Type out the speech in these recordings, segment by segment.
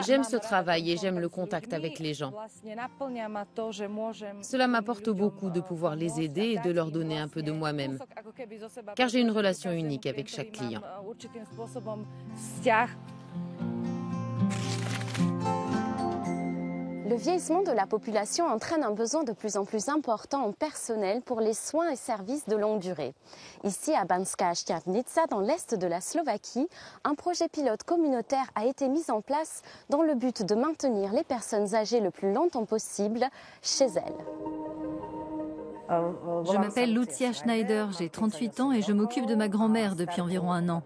J'aime ce travail et j'aime le contact avec les gens. Cela m'apporte beaucoup de pouvoir les aider et de leur donner un peu de moi-même, car j'ai une relation unique avec chaque client. Le vieillissement de la population entraîne un besoin de plus en plus important en personnel pour les soins et services de longue durée. Ici, à Banská Štiavnica, dans l'est de la Slovaquie, un projet pilote communautaire a été mis en place dans le but de maintenir les personnes âgées le plus longtemps possible chez elles. Je m'appelle Lucia Schneider, j'ai 38 ans et je m'occupe de ma grand-mère depuis environ un an.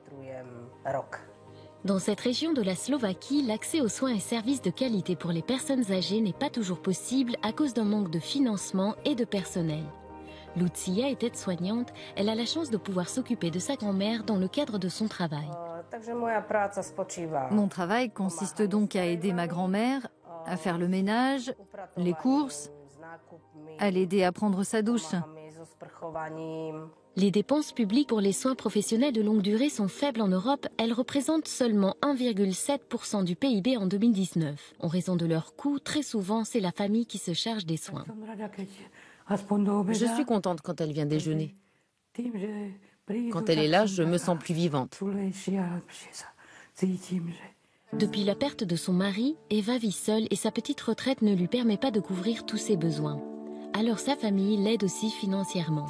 Dans cette région de la Slovaquie, l'accès aux soins et services de qualité pour les personnes âgées n'est pas toujours possible à cause d'un manque de financement et de personnel. Lucia est aide-soignante, elle a la chance de pouvoir s'occuper de sa grand-mère dans le cadre de son travail. Mon travail consiste donc à aider ma grand-mère à faire le ménage, les courses, à l'aider à prendre sa douche. Les dépenses publiques pour les soins professionnels de longue durée sont faibles en Europe. Elles représentent seulement 1,7% du PIB en 2019. En raison de leur coût, très souvent, c'est la famille qui se charge des soins. Je suis contente quand elle vient déjeuner. Quand elle est là, je me sens plus vivante. Depuis la perte de son mari, Eva vit seule et sa petite retraite ne lui permet pas de couvrir tous ses besoins. Alors sa famille l'aide aussi financièrement.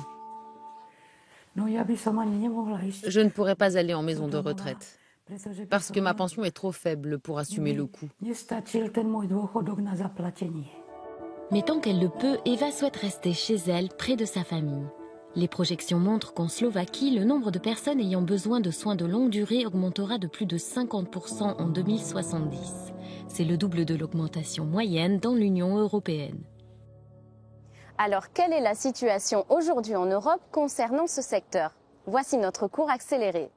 Je ne pourrais pas aller en maison de retraite parce que ma pension est trop faible pour assumer le coût. Mais tant qu'elle le peut, Eva souhaite rester chez elle, près de sa famille. Les projections montrent qu'en Slovaquie, le nombre de personnes ayant besoin de soins de longue durée augmentera de plus de 50% en 2070. C'est le double de l'augmentation moyenne dans l'Union européenne. Alors, quelle est la situation aujourd'hui en Europe concernant ce secteur? Voici notre cours accéléré.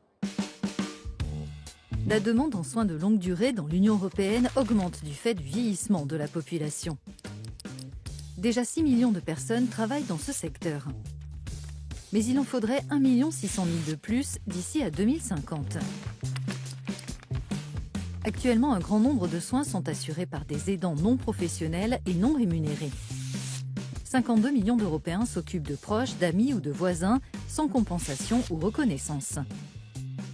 La demande en soins de longue durée dans l'Union européenne augmente du fait du vieillissement de la population. Déjà 6 millions de personnes travaillent dans ce secteur. Mais il en faudrait 1 600 000 de plus d'ici à 2050. Actuellement, un grand nombre de soins sont assurés par des aidants non professionnels et non rémunérés. 52 millions d'Européens s'occupent de proches, d'amis ou de voisins sans compensation ou reconnaissance.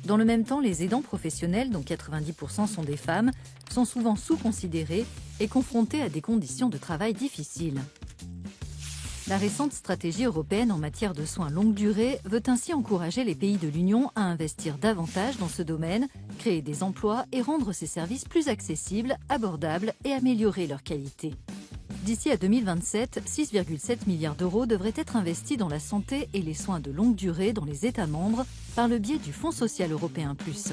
Dans le même temps, les aidants professionnels, dont 90% sont des femmes, sont souvent sous-considérés et confrontés à des conditions de travail difficiles. La récente stratégie européenne en matière de soins longue durée veut ainsi encourager les pays de l'Union à investir davantage dans ce domaine, créer des emplois et rendre ces services plus accessibles, abordables et améliorer leur qualité. D'ici à 2027, 6,7 milliards d'euros devraient être investis dans la santé et les soins de longue durée dans les États membres par le biais du Fonds social européen plus.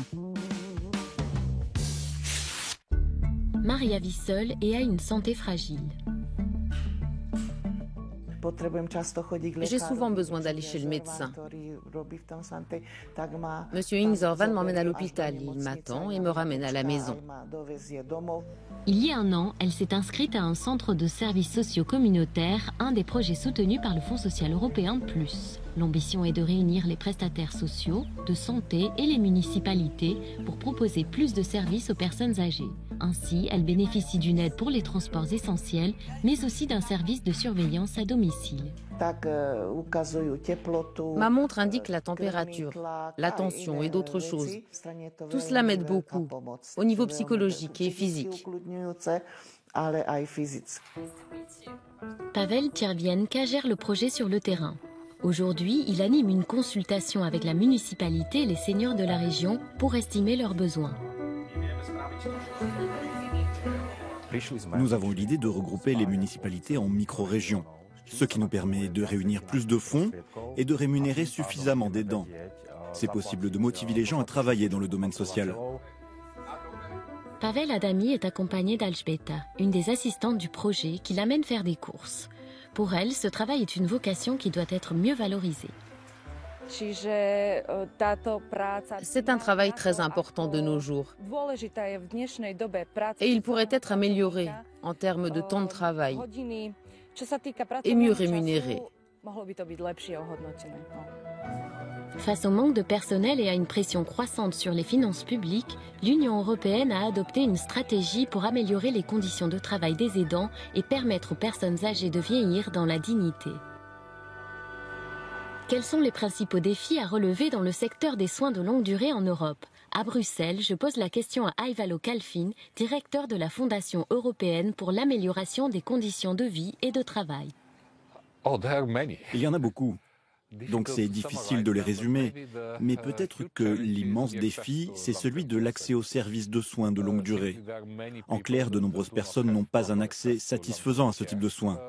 Maria vit seule et a une santé fragile. J'ai souvent besoin d'aller chez le médecin. Monsieur Ingzorvan m'emmène à l'hôpital, il m'attend et me ramène à la maison. Il y a un an, elle s'est inscrite à un centre de services sociaux communautaires, un des projets soutenus par le Fonds social européen plus. L'ambition est de réunir les prestataires sociaux, de santé et les municipalités pour proposer plus de services aux personnes âgées. Ainsi, elle bénéficie d'une aide pour les transports essentiels, mais aussi d'un service de surveillance à domicile. Ma montre indique la température, la tension et d'autres choses. Tout cela m'aide beaucoup, au niveau psychologique et physique. Pavel Tchervienka gère le projet sur le terrain. Aujourd'hui, il anime une consultation avec la municipalité et les seniors de la région pour estimer leurs besoins. Nous avons eu l'idée de regrouper les municipalités en micro-régions, ce qui nous permet de réunir plus de fonds et de rémunérer suffisamment d'aidants. C'est possible de motiver les gens à travailler dans le domaine social. Pavel Adami est accompagné d'Alžbeta, une des assistantes du projet qui l'amène faire des courses. Pour elle, ce travail est une vocation qui doit être mieux valorisée. C'est un travail très important de nos jours. Et il pourrait être amélioré en termes de temps de travail et mieux rémunéré. Face au manque de personnel et à une pression croissante sur les finances publiques, l'Union européenne a adopté une stratégie pour améliorer les conditions de travail des aidants et permettre aux personnes âgées de vieillir dans la dignité. Quels sont les principaux défis à relever dans le secteur des soins de longue durée en Europe? À Bruxelles, je pose la question à Aivalo Calfin, directeur de la Fondation européenne pour l'amélioration des conditions de vie et de travail. Il y en a beaucoup. Donc c'est difficile de les résumer, mais peut-être que l'immense défi, c'est celui de l'accès aux services de soins de longue durée. En clair, de nombreuses personnes n'ont pas un accès satisfaisant à ce type de soins.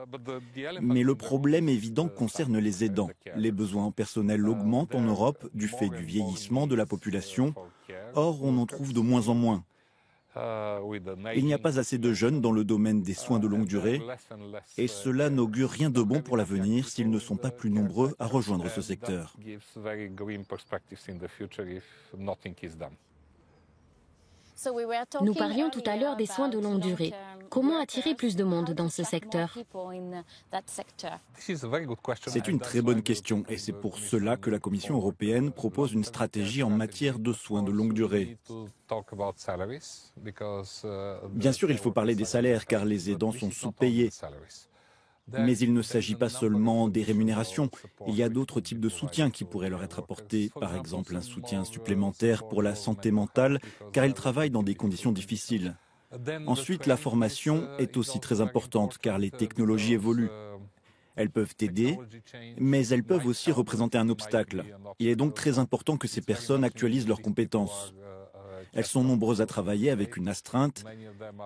Mais le problème évident concerne les aidants. Les besoins en personnel augmentent en Europe du fait du vieillissement de la population. Or, on en trouve de moins en moins. Il n'y a pas assez de jeunes dans le domaine des soins de longue durée et cela n'augure rien de bon pour l'avenir s'ils ne sont pas plus nombreux à rejoindre ce secteur. Nous parlions tout à l'heure des soins de longue durée. Comment attirer plus de monde dans ce secteur? C'est une très bonne question et c'est pour cela que la Commission européenne propose une stratégie en matière de soins de longue durée. Bien sûr, il faut parler des salaires car les aidants sont sous-payés. Mais il ne s'agit pas seulement des rémunérations. Il y a d'autres types de soutien qui pourraient leur être apportés. Par exemple, un soutien supplémentaire pour la santé mentale, car ils travaillent dans des conditions difficiles. Ensuite, la formation est aussi très importante, car les technologies évoluent. Elles peuvent aider, mais elles peuvent aussi représenter un obstacle. Il est donc très important que ces personnes actualisent leurs compétences. Elles sont nombreuses à travailler avec une astreinte.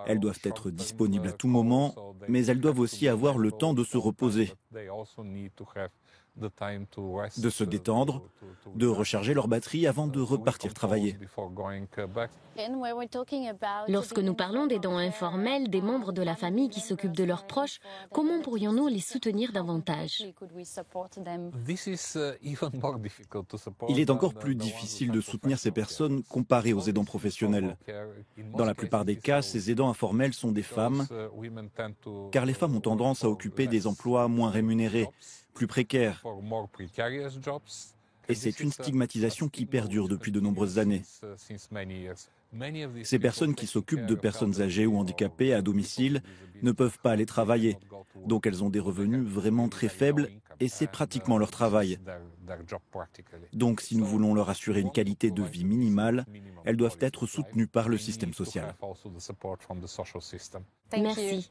Elles doivent être disponibles à tout moment, mais elles doivent aussi avoir le temps de se reposer, de se détendre, de recharger leur batterie avant de repartir travailler. Lorsque nous parlons d'aidants informels, des membres de la famille qui s'occupent de leurs proches, comment pourrions-nous les soutenir davantage? Il est encore plus difficile de soutenir ces personnes comparé aux aidants professionnels. Dans la plupart des cas, ces aidants informels sont des femmes, car les femmes ont tendance à occuper des emplois moins rémunérés, plus précaires. Et c'est une stigmatisation qui perdure depuis de nombreuses années. Ces personnes qui s'occupent de personnes âgées ou handicapées à domicile ne peuvent pas aller travailler, donc elles ont des revenus vraiment très faibles et c'est pratiquement leur travail. Donc si nous voulons leur assurer une qualité de vie minimale, elles doivent être soutenues par le système social. Merci.